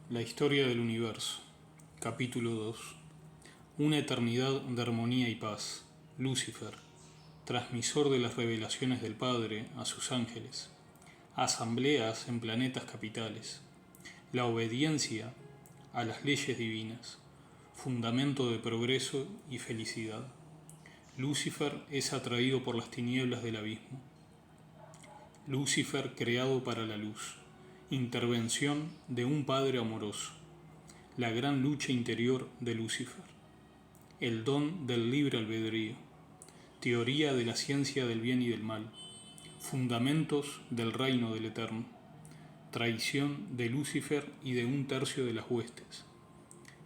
La historia del universo. Capítulo 2. Una eternidad de armonía y paz. Lucifer, transmisor de las revelaciones del Padre a sus ángeles. Asambleas en planetas capitales. La obediencia a las leyes divinas. Fundamento de progreso y felicidad. Lucifer es atraído por las tinieblas del abismo. Lucifer creado para la luz. Intervención de un Padre amoroso. La gran lucha interior de Lucifer. El don del libre albedrío. Teoría de la ciencia del bien y del mal. Fundamentos del reino del Eterno. Traición de Lucifer y de un tercio de las huestes.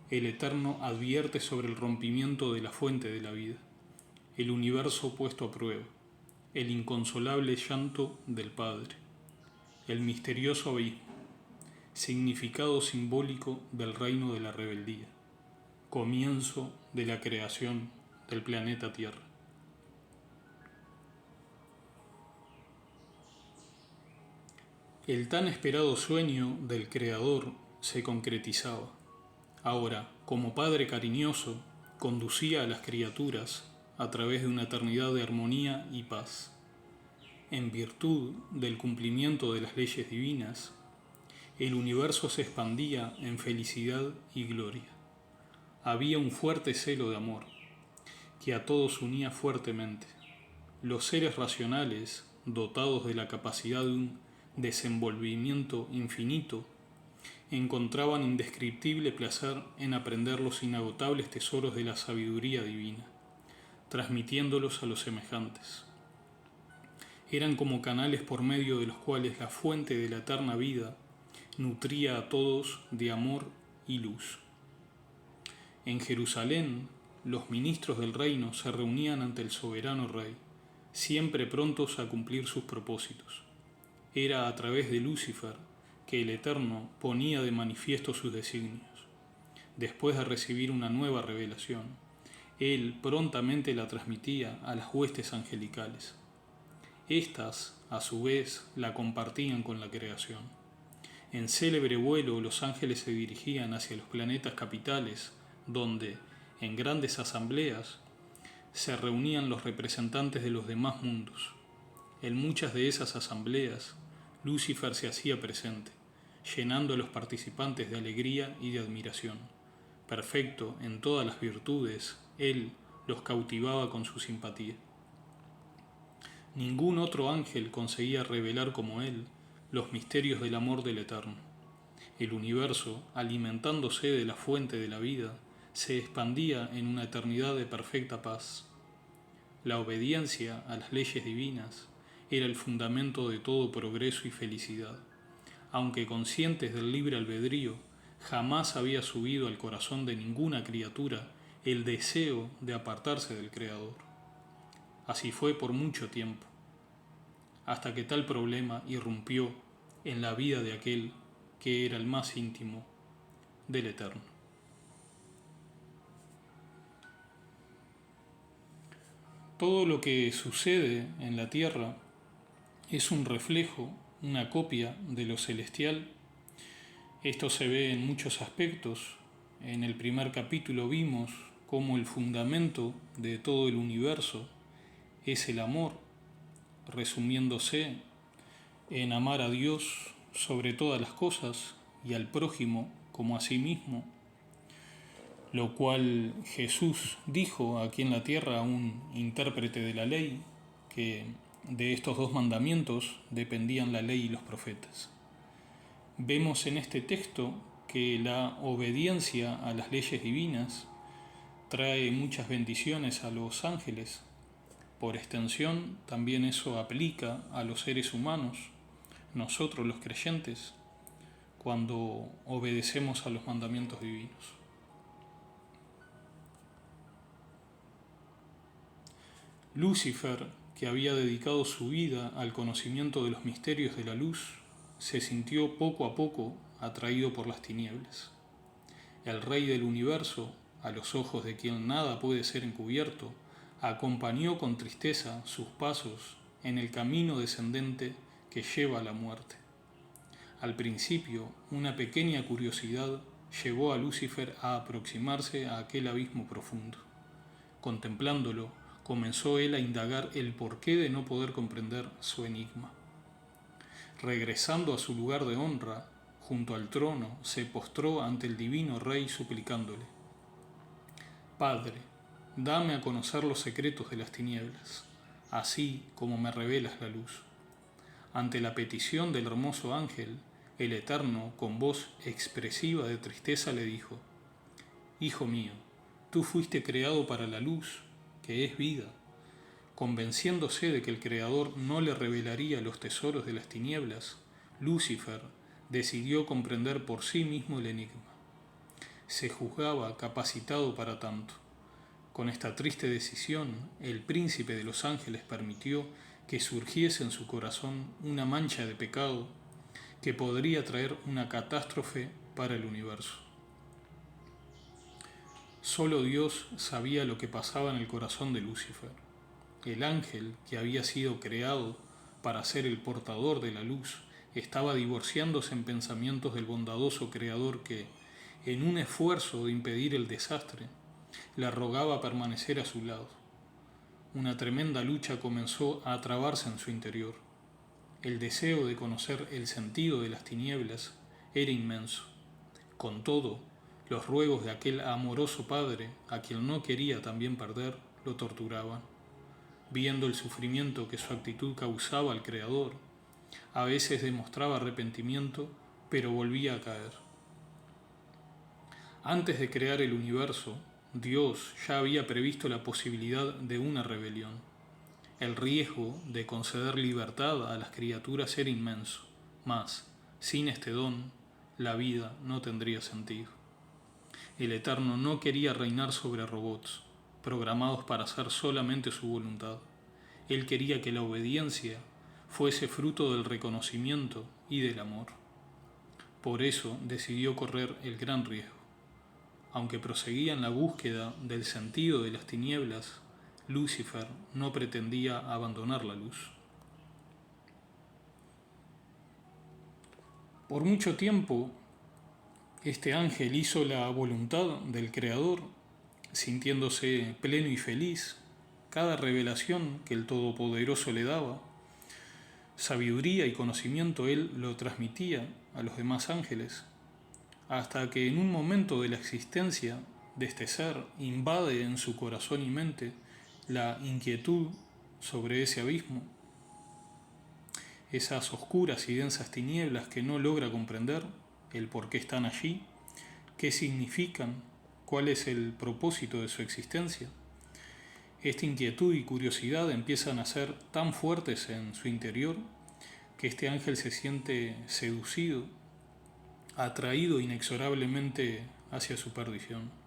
El Eterno advierte sobre el rompimiento de la fuente de la vida. El universo puesto a prueba. El inconsolable llanto del Padre. El misterioso abismo. Significado simbólico del reino de la rebeldía. Comienzo de la creación del planeta Tierra. El tan esperado sueño del Creador se concretizaba. Ahora, como Padre cariñoso, conducía a las criaturas a través de una eternidad de armonía y paz. En virtud del cumplimiento de las leyes divinas, el universo se expandía en felicidad y gloria. Había un fuerte celo de amor, que a todos unía fuertemente. Los seres racionales, dotados de la capacidad de un desenvolvimiento infinito, encontraban indescriptible placer en aprender los inagotables tesoros de la sabiduría divina, transmitiéndolos a los semejantes. Eran como canales por medio de los cuales la fuente de la eterna vida nutría a todos de amor y luz. En Jerusalén, los ministros del reino se reunían ante el soberano rey, siempre prontos a cumplir sus propósitos. Era a través de Lucifer que el Eterno ponía de manifiesto sus designios. Después de recibir una nueva revelación, él prontamente la transmitía a las huestes angelicales. Estas, a su vez, la compartían con la creación. En célebre vuelo los ángeles se dirigían hacia los planetas capitales, donde, en grandes asambleas, se reunían los representantes de los demás mundos. En muchas de esas asambleas, Lucifer se hacía presente, llenando a los participantes de alegría y de admiración. Perfecto en todas las virtudes, él los cautivaba con su simpatía. Ningún otro ángel conseguía revelar como él los misterios del amor del Eterno. El universo, alimentándose de la fuente de la vida, se expandía en una eternidad de perfecta paz. La obediencia a las leyes divinas era el fundamento de todo progreso y felicidad. Aunque conscientes del libre albedrío, jamás había subido al corazón de ninguna criatura el deseo de apartarse del Creador. Así fue por mucho tiempo, hasta que tal problema irrumpió en la vida de aquel que era el más íntimo del Eterno. Todo lo que sucede en la tierra es un reflejo, una copia de lo celestial. Esto se ve en muchos aspectos. En el primer capítulo vimos cómo el fundamento de todo el universo es el amor, resumiéndose en amar a Dios sobre todas las cosas y al prójimo como a sí mismo, lo cual Jesús dijo aquí en la tierra a un intérprete de la ley, que de estos dos mandamientos dependían la ley y los profetas. Vemos en este texto que la obediencia a las leyes divinas trae muchas bendiciones a los ángeles. Por extensión, también eso aplica a los seres humanos, nosotros los creyentes, cuando obedecemos a los mandamientos divinos. Lucifer, que había dedicado su vida al conocimiento de los misterios de la luz, se sintió poco a poco atraído por las tinieblas. El Rey del universo, a los ojos de quien nada puede ser encubierto, acompañó con tristeza sus pasos en el camino descendente que lleva a la muerte. Al principio, una pequeña curiosidad llevó a Lucifer a aproximarse a aquel abismo profundo. Contemplándolo, comenzó él a indagar el porqué de no poder comprender su enigma. Regresando a su lugar de honra, junto al trono, se postró ante el divino rey suplicándole: Padre, dame a conocer los secretos de las tinieblas, así como me revelas la luz. Ante la petición del hermoso ángel, el Eterno, con voz expresiva de tristeza, le dijo: Hijo mío, tú fuiste creado para la luz, que es vida. Convenciéndose de que el Creador no le revelaría los tesoros de las tinieblas, Lucifer decidió comprender por sí mismo el enigma. Se juzgaba capacitado para tanto. Con esta triste decisión, el príncipe de los ángeles permitió que surgiese en su corazón una mancha de pecado que podría traer una catástrofe para el universo. Solo Dios sabía lo que pasaba en el corazón de Lucifer. El ángel, que había sido creado para ser el portador de la luz, estaba divorciándose en pensamientos del bondadoso Creador que, en un esfuerzo de impedir el desastre, le rogaba permanecer a su lado. Una tremenda lucha comenzó a trabarse en su interior. El deseo de conocer el sentido de las tinieblas era inmenso. Con todo, los ruegos de aquel amoroso padre, a quien no quería también perder, lo torturaban. Viendo el sufrimiento que su actitud causaba al Creador, a veces demostraba arrepentimiento, pero volvía a caer. Antes de crear el universo, Dios ya había previsto la posibilidad de una rebelión. El riesgo de conceder libertad a las criaturas era inmenso, mas, sin este don, la vida no tendría sentido. El Eterno no quería reinar sobre robots, programados para hacer solamente su voluntad. Él quería que la obediencia fuese fruto del reconocimiento y del amor. Por eso decidió correr el gran riesgo. Aunque proseguía en la búsqueda del sentido de las tinieblas, Lucifer no pretendía abandonar la luz. Por mucho tiempo, este ángel hizo la voluntad del Creador, sintiéndose pleno y feliz. Cada revelación que el Todopoderoso le daba, sabiduría y conocimiento, él lo transmitía a los demás ángeles, hasta que en un momento de la existencia de este ser invade en su corazón y mente la inquietud sobre ese abismo, esas oscuras y densas tinieblas que no logra comprender el por qué están allí, qué significan, cuál es el propósito de su existencia. Esta inquietud y curiosidad empiezan a ser tan fuertes en su interior que este ángel se siente seducido, atraído inexorablemente hacia su perdición.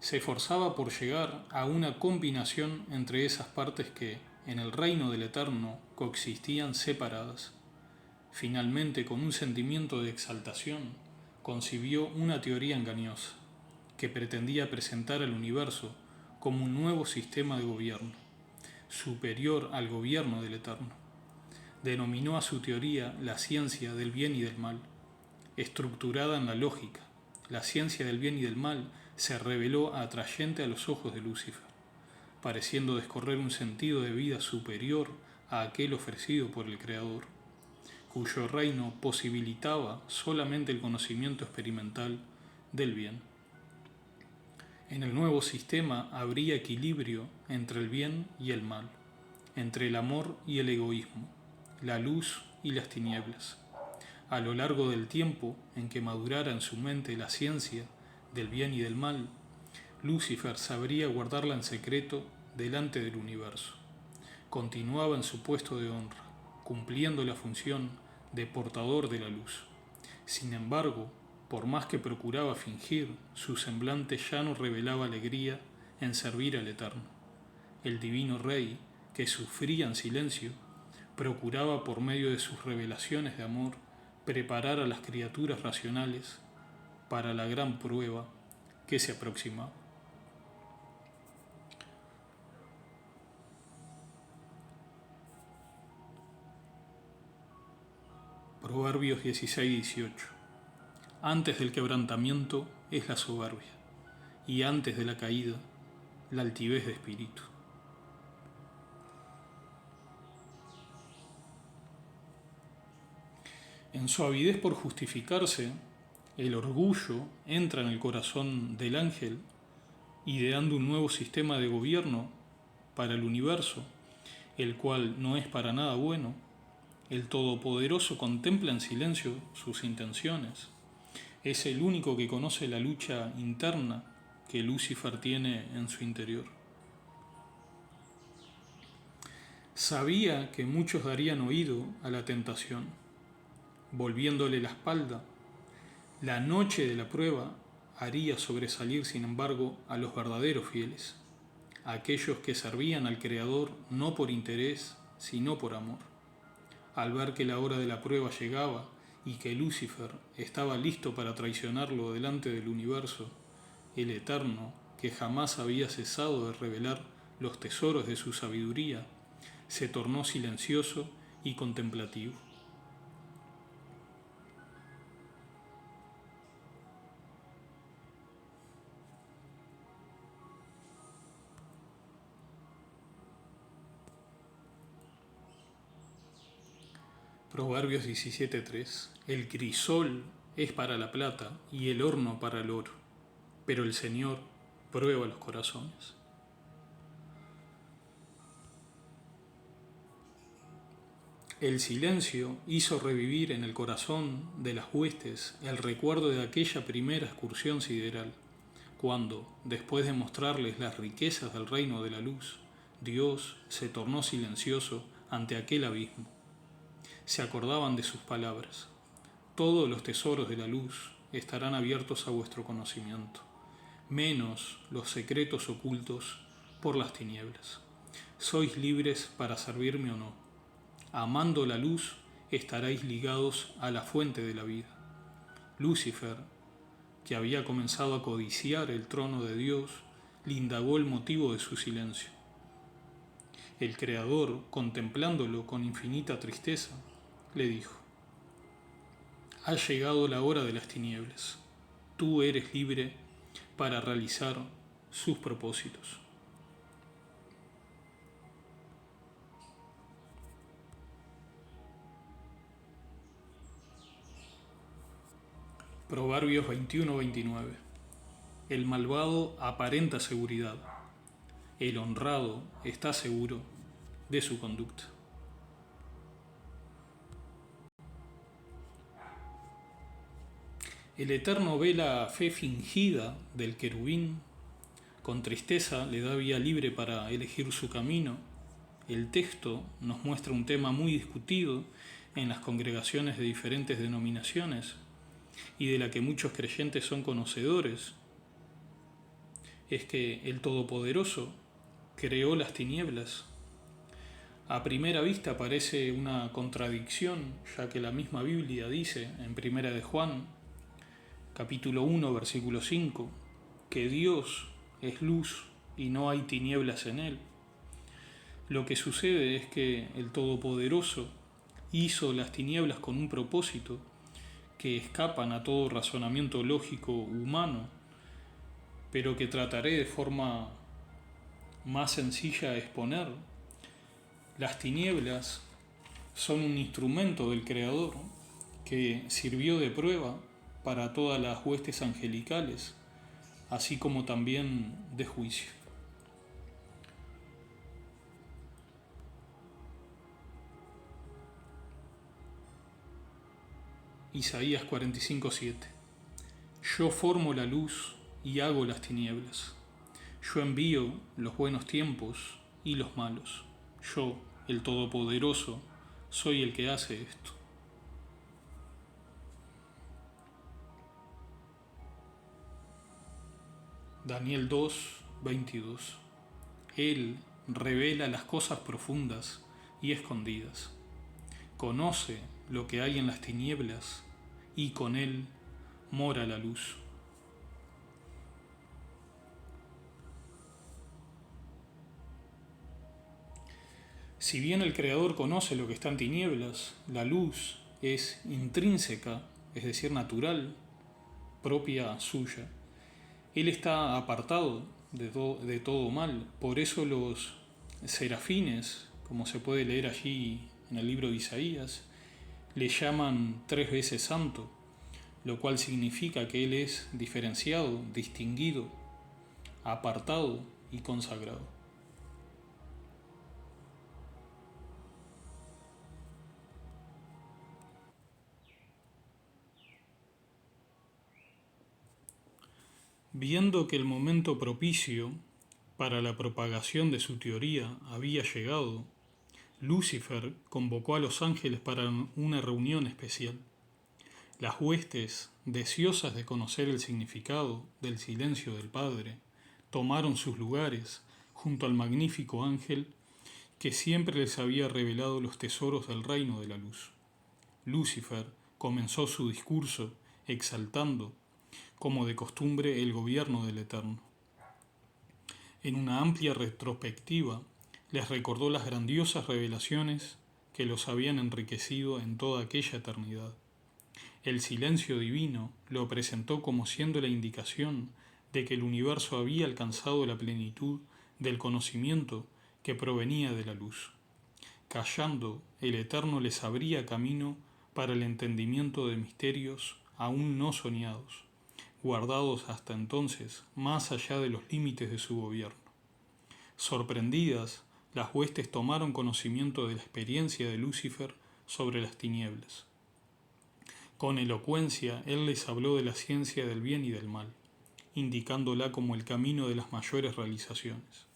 Se esforzaba por llegar a una combinación entre esas partes que, en el reino del Eterno, coexistían separadas. Finalmente, con un sentimiento de exaltación, concibió una teoría engañosa, que pretendía presentar al universo como un nuevo sistema de gobierno, superior al gobierno del Eterno. Denominó a su teoría la ciencia del bien y del mal, estructurada en la lógica. La ciencia del bien y del mal se reveló atrayente a los ojos de Lucifer, pareciendo descorrer un sentido de vida superior a aquel ofrecido por el Creador, cuyo reino posibilitaba solamente el conocimiento experimental del bien. En el nuevo sistema habría equilibrio entre el bien y el mal, entre el amor y el egoísmo, la luz y las tinieblas. A lo largo del tiempo en que madurara en su mente la ciencia del bien y del mal, Lucifer sabría guardarla en secreto delante del universo. Continuaba en su puesto de honra, cumpliendo la función de portador de la luz. Sin embargo, por más que procuraba fingir, su semblante ya no revelaba alegría en servir al Eterno. El divino Rey, que sufría en silencio, procuraba por medio de sus revelaciones de amor preparar a las criaturas racionales para la gran prueba que se aproximaba. Proverbios 16:18. Antes del quebrantamiento es la soberbia, y antes de la caída, la altivez de espíritu. En su avidez por justificarse, el orgullo entra en el corazón del ángel, ideando un nuevo sistema de gobierno para el universo, el cual no es para nada bueno. El Todopoderoso contempla en silencio sus intenciones. Es el único que conoce la lucha interna que Lucifer tiene en su interior. Sabía que muchos darían oído a la tentación, volviéndole la espalda. La noche de la prueba haría sobresalir, sin embargo, a los verdaderos fieles, a aquellos que servían al Creador no por interés, sino por amor. Al ver que la hora de la prueba llegaba y que Lucifer estaba listo para traicionarlo delante del universo, el Eterno, que jamás había cesado de revelar los tesoros de su sabiduría, se tornó silencioso y contemplativo. Proverbios 17:3. El crisol es para la plata y el horno para el oro, pero el Señor prueba los corazones. El silencio hizo revivir en el corazón de las huestes el recuerdo de aquella primera excursión sideral, cuando, después de mostrarles las riquezas del reino de la luz, Dios se tornó silencioso ante aquel abismo. Se acordaban de sus palabras: todos los tesoros de la luz estarán abiertos a vuestro conocimiento, menos los secretos ocultos por las tinieblas. Sois libres para servirme o no. Amando la luz, estaréis ligados a la fuente de la vida. Lucifer, que había comenzado a codiciar el trono de Dios, le indagó el motivo de su silencio. El Creador, contemplándolo con infinita tristeza, le dijo: ha llegado la hora de las tinieblas. Tú eres libre para realizar sus propósitos. Proverbios 21:29. El malvado aparenta seguridad. El honrado está seguro de su conducta. El Eterno ve la fe fingida del querubín. Con tristeza le da vía libre para elegir su camino. El texto nos muestra un tema muy discutido en las congregaciones de diferentes denominaciones y de la que muchos creyentes son conocedores. Es que el Todopoderoso creó las tinieblas. A primera vista parece una contradicción, ya que la misma Biblia dice en Primera de Juan, capítulo 1, versículo 5, que Dios es luz y no hay tinieblas en él. Lo que sucede es que el Todopoderoso hizo las tinieblas con un propósito que escapan a todo razonamiento lógico humano, pero que trataré de forma más sencilla de exponer. Las tinieblas son un instrumento del Creador que sirvió de prueba para todas las huestes angelicales, así como también de juicio. Isaías 45:7. Yo formo la luz y hago las tinieblas. Yo envío los buenos tiempos y los malos. Yo, el Todopoderoso, soy el que hace esto. Daniel 2:22. Él revela las cosas profundas y escondidas. Conoce lo que hay en las tinieblas y con él mora la luz. Si bien el Creador conoce lo que está en tinieblas, la luz es intrínseca, es decir, natural, propia suya. Él está apartado de todo mal. Por eso los serafines, como se puede leer allí en el libro de Isaías, le llaman 3 veces santo, lo cual significa que él es diferenciado, distinguido, apartado y consagrado. Viendo que el momento propicio para la propagación de su teoría había llegado, Lucifer convocó a los ángeles para una reunión especial. Las huestes, deseosas de conocer el significado del silencio del Padre, tomaron sus lugares junto al magnífico ángel que siempre les había revelado los tesoros del reino de la luz. Lucifer comenzó su discurso exaltando, como de costumbre, el gobierno del Eterno. En una amplia retrospectiva, les recordó las grandiosas revelaciones que los habían enriquecido en toda aquella eternidad. El silencio divino lo presentó como siendo la indicación de que el universo había alcanzado la plenitud del conocimiento que provenía de la luz. Callando, el Eterno les abría camino para el entendimiento de misterios aún no soñados, guardados hasta entonces más allá de los límites de su gobierno. Sorprendidas, las huestes tomaron conocimiento de la experiencia de Lucifer sobre las tinieblas. Con elocuencia, él les habló de la ciencia del bien y del mal, indicándola como el camino de las mayores realizaciones.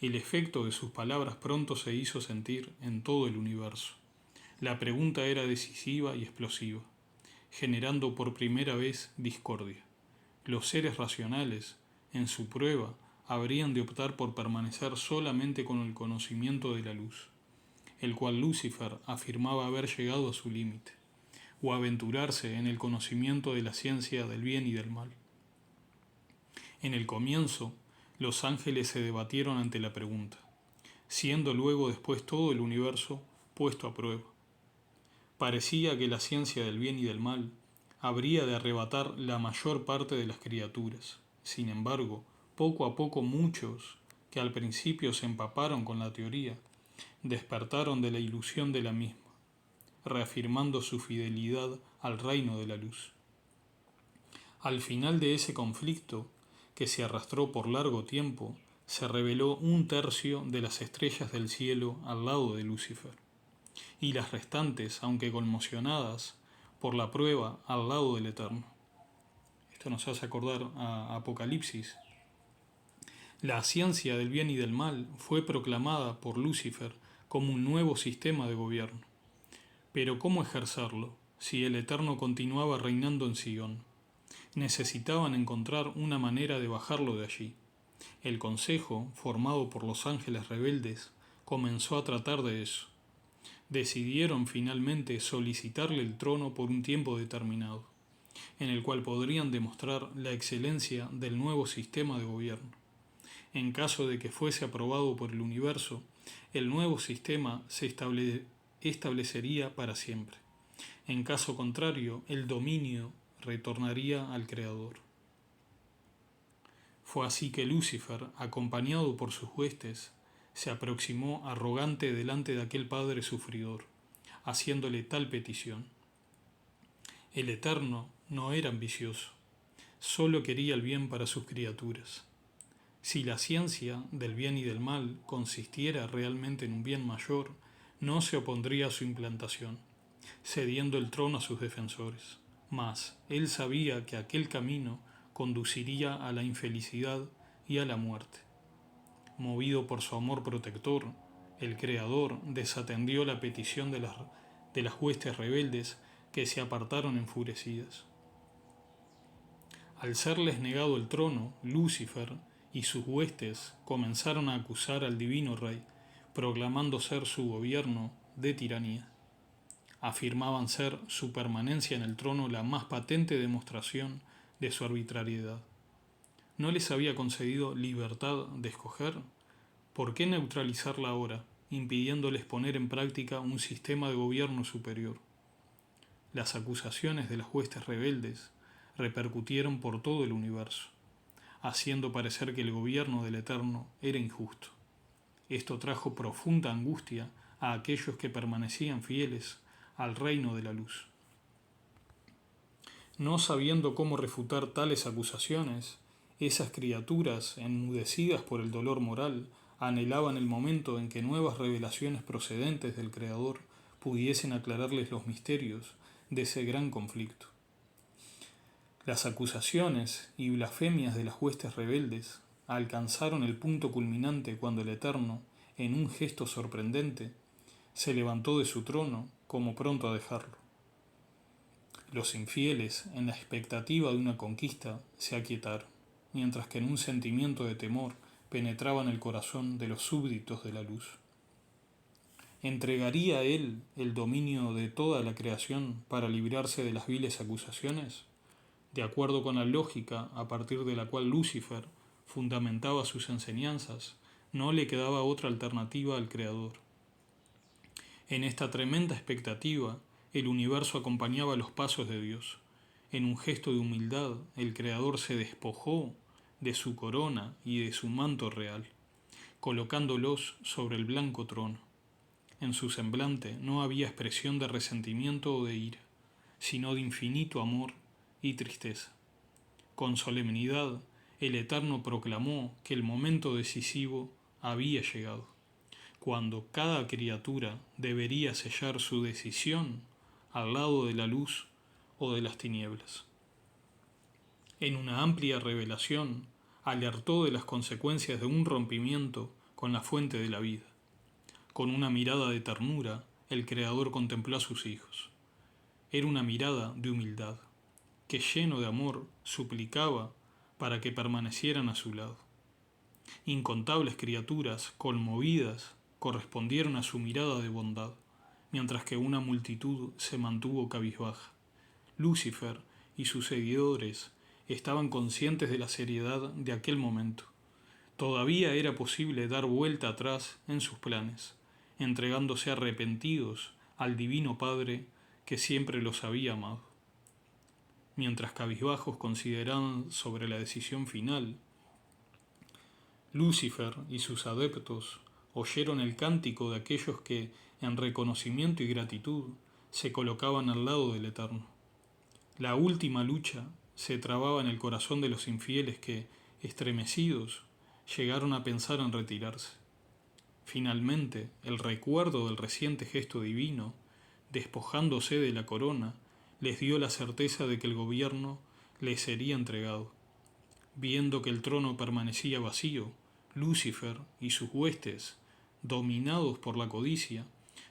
El efecto de sus palabras pronto se hizo sentir en todo el universo. La pregunta era decisiva y explosiva, generando por primera vez discordia. Los seres racionales, en su prueba, habrían de optar por permanecer solamente con el conocimiento de la luz, el cual Lucifer afirmaba haber llegado a su límite, o aventurarse en el conocimiento de la ciencia del bien y del mal. En el comienzo, los ángeles se debatieron ante la pregunta, siendo luego después todo el universo puesto a prueba. Parecía que la ciencia del bien y del mal habría de arrebatar la mayor parte de las criaturas. Sin embargo, poco a poco muchos, que al principio se empaparon con la teoría, despertaron de la ilusión de la misma, reafirmando su fidelidad al reino de la luz. Al final de ese conflicto, que se arrastró por largo tiempo, se reveló 1/3 de las estrellas del cielo al lado de Lucifer, y las restantes, aunque conmocionadas por la prueba, al lado del Eterno. Esto nos hace acordar a Apocalipsis. La ciencia del bien y del mal fue proclamada por Lucifer como un nuevo sistema de gobierno. Pero ¿cómo ejercerlo si el Eterno continuaba reinando en Sion? Necesitaban encontrar una manera de bajarlo de allí. El consejo, formado por los ángeles rebeldes, comenzó a tratar de eso. Decidieron finalmente solicitarle el trono por un tiempo determinado, en el cual podrían demostrar la excelencia del nuevo sistema de gobierno. En caso de que fuese aprobado por el universo, el nuevo sistema se establecería para siempre. En caso contrario, el dominio retornaría al Creador. Fue así que Lucifer, acompañado por sus huestes, se aproximó arrogante delante de aquel Padre sufridor, haciéndole tal petición. El Eterno no era ambicioso, solo quería el bien para sus criaturas. Si la ciencia del bien y del mal consistiera realmente en un bien mayor, no se opondría a su implantación, cediendo el trono a sus defensores. Mas él sabía que aquel camino conduciría a la infelicidad y a la muerte. Movido por su amor protector, el Creador desatendió la petición de las huestes rebeldes que se apartaron enfurecidas. Al serles negado el trono, Lucifer y sus huestes comenzaron a acusar al divino rey, proclamando ser su gobierno de tiranía. Afirmaban ser su permanencia en el trono la más patente demostración de su arbitrariedad. ¿No les había concedido libertad de escoger? ¿Por qué neutralizarla ahora, impidiéndoles poner en práctica un sistema de gobierno superior? las acusaciones de las huestes rebeldes repercutieron por todo el universo, haciendo parecer que el gobierno del Eterno era injusto. Esto trajo profunda angustia a aquellos que permanecían fieles al reino de la luz. No sabiendo cómo refutar tales acusaciones, esas criaturas, enmudecidas por el dolor moral, anhelaban el momento en que nuevas revelaciones procedentes del Creador pudiesen aclararles los misterios de ese gran conflicto. Las acusaciones y blasfemias de las huestes rebeldes alcanzaron el punto culminante cuando el Eterno, en un gesto sorprendente, se levantó de su trono como pronto a dejarlo. Los infieles, en la expectativa de una conquista, se aquietaron, mientras que en un sentimiento de temor penetraba en el corazón de los súbditos de la luz. ¿Entregaría él el dominio de toda la creación para librarse de las viles acusaciones? De acuerdo con la lógica a partir de la cual Lucifer fundamentaba sus enseñanzas, no le quedaba otra alternativa al Creador. En esta tremenda expectativa, el universo acompañaba los pasos de Dios. En un gesto de humildad, el Creador se despojó de su corona y de su manto real, colocándolos sobre el blanco trono. En su semblante no había expresión de resentimiento o de ira, sino de infinito amor y tristeza. Con solemnidad, el Eterno proclamó que el momento decisivo había llegado, cuando cada criatura debería sellar su decisión al lado de la luz o de las tinieblas. En una amplia revelación, alertó de las consecuencias de un rompimiento con la fuente de la vida. Con una mirada de ternura, el Creador contempló a sus hijos. Era una mirada de humildad, que lleno de amor suplicaba para que permanecieran a su lado. Incontables criaturas, conmovidas, correspondieron a su mirada de bondad, mientras que una multitud se mantuvo cabizbaja. Lucifer y sus seguidores estaban conscientes de la seriedad de aquel momento. Todavía era posible dar vuelta atrás en sus planes, entregándose arrepentidos al Divino Padre que siempre los había amado. Mientras cabizbajos consideraban sobre la decisión final, Lucifer y sus adeptos oyeron el cántico de aquellos que, en reconocimiento y gratitud, se colocaban al lado del Eterno. La última lucha se trababa en el corazón de los infieles que, estremecidos, llegaron a pensar en retirarse. Finalmente, el recuerdo del reciente gesto divino, despojándose de la corona, les dio la certeza de que el gobierno les sería entregado. Viendo que el trono permanecía vacío, Lucifer y sus huestes, dominados por la codicia,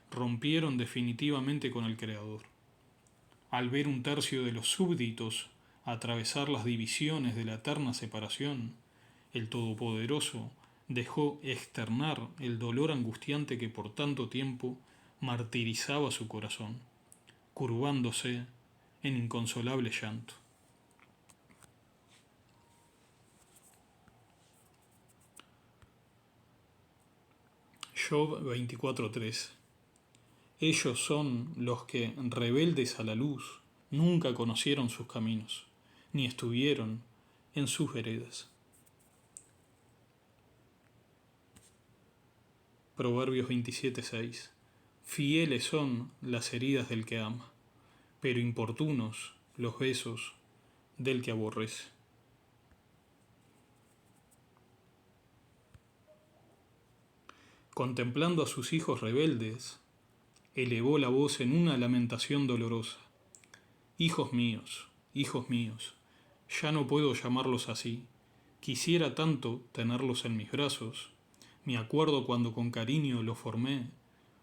rompieron definitivamente con el Creador. Al ver un tercio de los súbditos atravesar las divisiones de la eterna separación, el Todopoderoso dejó externar el dolor angustiante que por tanto tiempo martirizaba su corazón, curvándose en inconsolable llanto. Job 24:3. Ellos son los que, rebeldes a la luz, nunca conocieron sus caminos, ni estuvieron en sus veredas. Proverbios 27:6. Fieles son las heridas del que ama, pero importunos los besos del que aborrece. Contemplando a sus hijos rebeldes, elevó la voz en una lamentación dolorosa. Hijos míos, ya no puedo llamarlos así. Quisiera tanto tenerlos en mis brazos. Me acuerdo cuando con cariño los formé.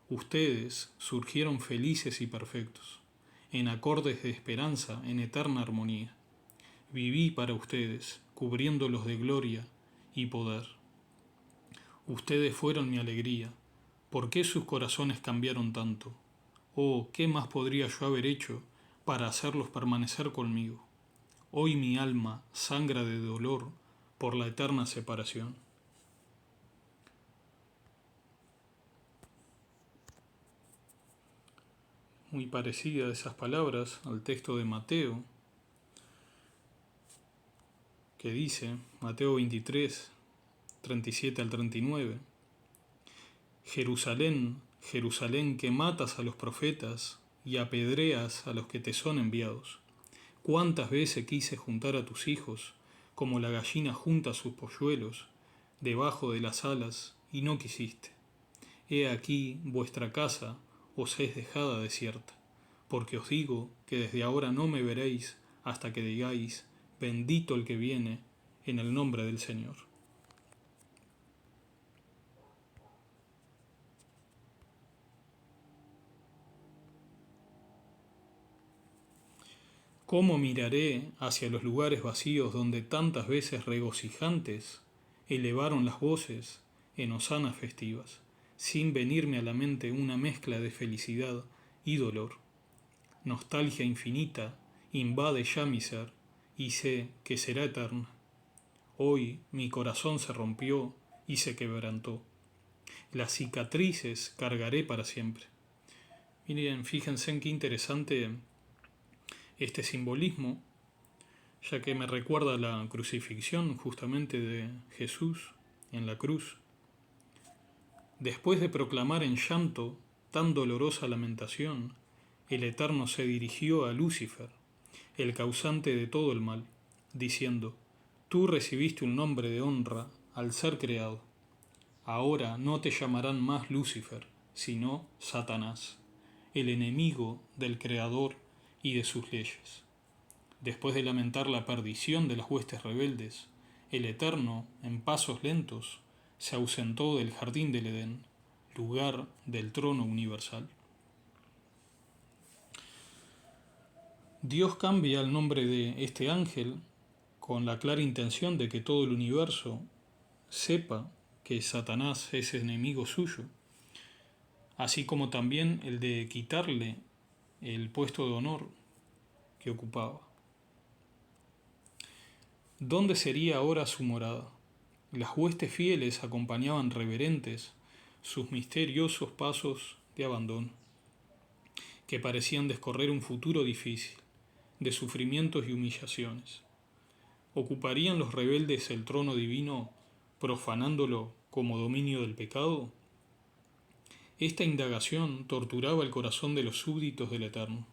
Ustedes surgieron felices y perfectos, en acordes de esperanza, en eterna armonía. Viví para ustedes, cubriéndolos de gloria y poder. Ustedes fueron mi alegría. ¿Por qué sus corazones cambiaron tanto? Oh, ¿qué más podría yo haber hecho para hacerlos permanecer conmigo? Hoy mi alma sangra de dolor por la eterna separación. muy parecida a esas palabras al texto de Mateo, que dice, Mateo 23, 37 al 39, Jerusalén, Jerusalén, que matas a los profetas y apedreas a los que te son enviados. ¿Cuántas veces quise juntar a tus hijos, como la gallina junta sus polluelos, debajo de las alas, y no quisiste? He aquí vuestra casa os es dejada desierta, porque os digo que desde ahora no me veréis hasta que digáis, bendito el que viene en el nombre del Señor. ¿Cómo miraré hacia los lugares vacíos donde tantas veces regocijantes elevaron las voces en hosanas festivas, sin venirme a la mente una mezcla de felicidad y dolor? Nostalgia infinita invade ya mi ser y sé que será eterna. Hoy mi corazón se rompió y se quebrantó. Las cicatrices cargaré para siempre. Miren, fíjense en qué interesante este simbolismo, ya que me recuerda la crucifixión justamente de Jesús en la cruz. Después de proclamar en llanto tan dolorosa lamentación, el Eterno se dirigió a Lucifer, el causante de todo el mal, diciendo, tú recibiste un nombre de honra al ser creado. Ahora no te llamarán más Lucifer, sino Satanás, el enemigo del Creador y de sus leyes. Después de lamentar la perdición de las huestes rebeldes, el Eterno, en pasos lentos, se ausentó del jardín del Edén, lugar del trono universal. Dios cambia el nombre de este ángel con la clara intención de que todo el universo sepa que Satanás es enemigo suyo, así como también el de quitarle el puesto de honor que ocupaba. ¿Dónde sería ahora su morada? Las huestes fieles acompañaban reverentes sus misteriosos pasos de abandono, que parecían descorrer un futuro difícil, de sufrimientos y humillaciones. ¿Ocuparían los rebeldes el trono divino, profanándolo como dominio del pecado? Esta indagación torturaba el corazón de los súbditos del Eterno.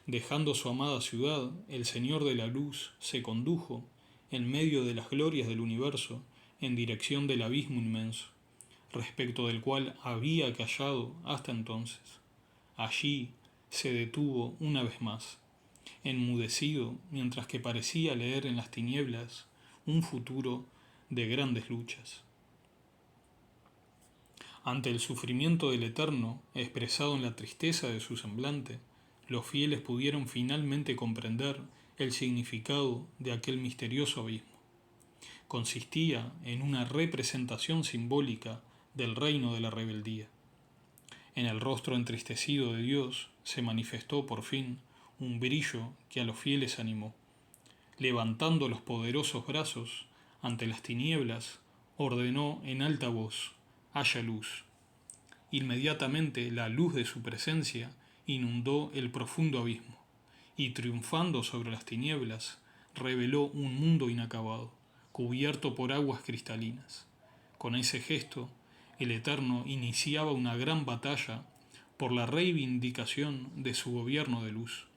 Dejando su amada ciudad, el Señor de la Luz se condujo, en medio de las glorias del universo, en dirección del abismo inmenso, respecto del cual había callado hasta entonces. Allí se detuvo una vez más, enmudecido, mientras que parecía leer en las tinieblas un futuro de grandes luchas. Ante el sufrimiento del Eterno, expresado en la tristeza de su semblante, los fieles pudieron finalmente comprender el significado de aquel misterioso abismo. Consistía en una representación simbólica del reino de la rebeldía. En el rostro entristecido de Dios se manifestó por fin un brillo que a los fieles animó. Levantando los poderosos brazos ante las tinieblas, ordenó en alta voz, haya luz. Inmediatamente la luz de su presencia inundó el profundo abismo, y triunfando sobre las tinieblas, reveló un mundo inacabado, cubierto por aguas cristalinas. Con ese gesto, el Eterno iniciaba una gran batalla por la reivindicación de su gobierno de luz.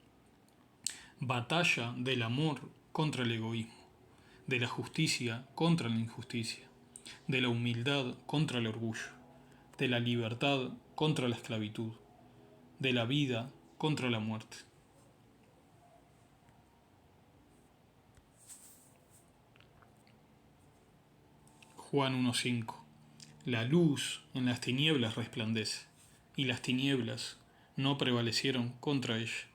Batalla del amor contra el egoísmo, de la justicia contra la injusticia, de la humildad contra el orgullo, de la libertad contra la esclavitud, de la vida contra la muerte. Juan 1:5. La luz en las tinieblas resplandece, y las tinieblas no prevalecieron contra ella.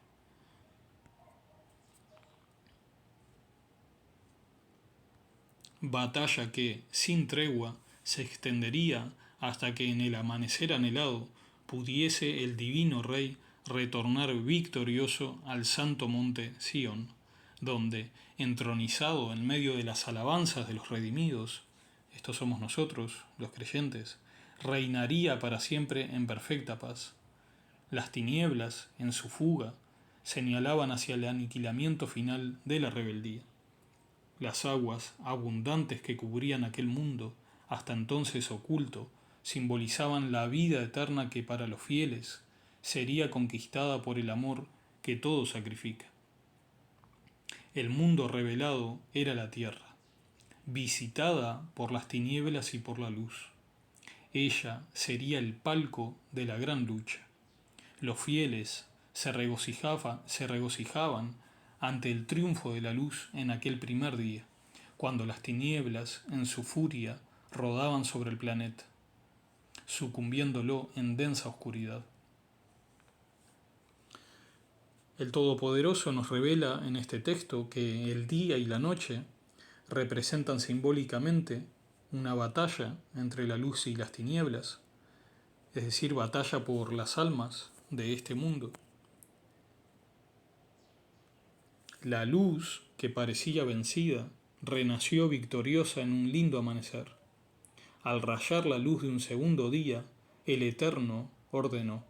Batalla que, sin tregua, se extendería hasta que en el amanecer anhelado pudiese el divino Rey retornar victorioso al santo monte Sión, donde, entronizado en medio de las alabanzas de los redimidos, estos somos nosotros, los creyentes, reinaría para siempre en perfecta paz. Las tinieblas, en su fuga, señalaban hacia el aniquilamiento final de la rebeldía. Las aguas abundantes que cubrían aquel mundo, hasta entonces oculto, simbolizaban la vida eterna que para los fieles sería conquistada por el amor que todo sacrifica. El mundo revelado era la tierra, visitada por las tinieblas y por la luz. Ella sería el palco de la gran lucha. Los fieles se regocijaban ante el triunfo de la luz en aquel primer día, cuando las tinieblas, en su furia, rodaban sobre el planeta, sucumbiéndolo en densa oscuridad. El Todopoderoso nos revela en este texto que el día y la noche representan simbólicamente una batalla entre la luz y las tinieblas, es decir, batalla por las almas de este mundo. La luz, que parecía vencida, renació victoriosa en un lindo amanecer. Al rayar la luz de un segundo día, el Eterno ordenó: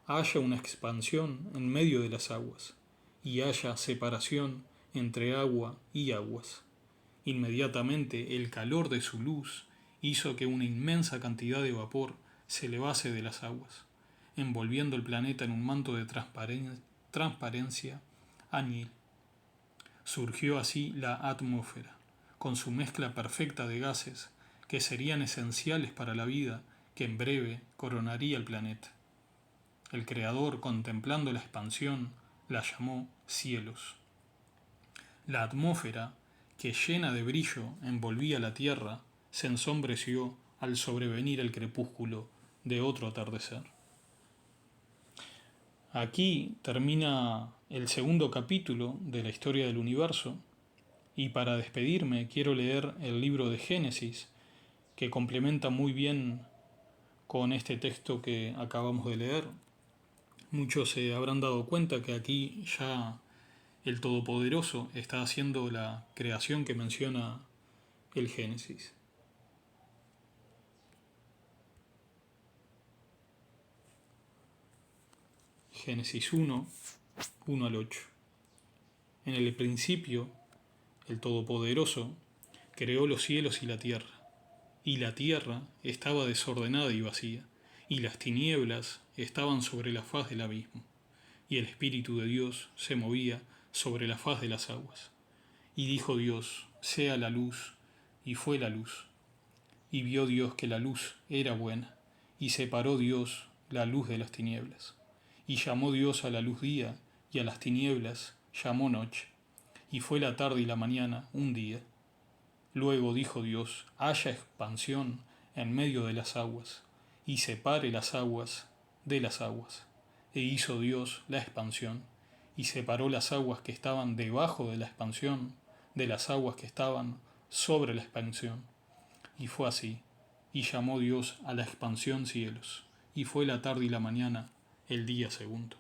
haya una expansión en medio de las aguas, y haya separación entre agua y aguas. Inmediatamente el calor de su luz hizo que una inmensa cantidad de vapor se elevase de las aguas, envolviendo el planeta en un manto de transparencia añil. Surgió así la atmósfera, con su mezcla perfecta de gases que serían esenciales para la vida que en breve coronaría el planeta. El Creador, contemplando la expansión, la llamó cielos. La atmósfera, que llena de brillo envolvía la tierra, se ensombreció al sobrevenir el crepúsculo de otro atardecer. Aquí termina el segundo capítulo de la historia del universo, y para despedirme quiero leer el libro de Génesis, que complementa muy bien con este texto que acabamos de leer. Muchos se habrán dado cuenta que aquí ya el Todopoderoso está haciendo la creación que menciona el Génesis. Génesis 1, 1 al 8. En el principio, el Todopoderoso creó los cielos y la tierra estaba desordenada y vacía, y las tinieblas estaban sobre la faz del abismo, y el Espíritu de Dios se movía sobre la faz de las aguas. Y dijo Dios: sea la luz, y fue la luz. Y vio Dios que la luz era buena, y separó Dios la luz de las tinieblas. Y llamó Dios a la luz día, y a las tinieblas llamó noche. Y fue la tarde y la mañana un día. Luego dijo Dios: haya expansión en medio de las aguas, y separe las aguas de las aguas. E hizo Dios la expansión, y separó las aguas que estaban debajo de la expansión de las aguas que estaban sobre la expansión. Y fue así, y llamó Dios a la expansión cielos, y fue la tarde y la mañana el día segundo.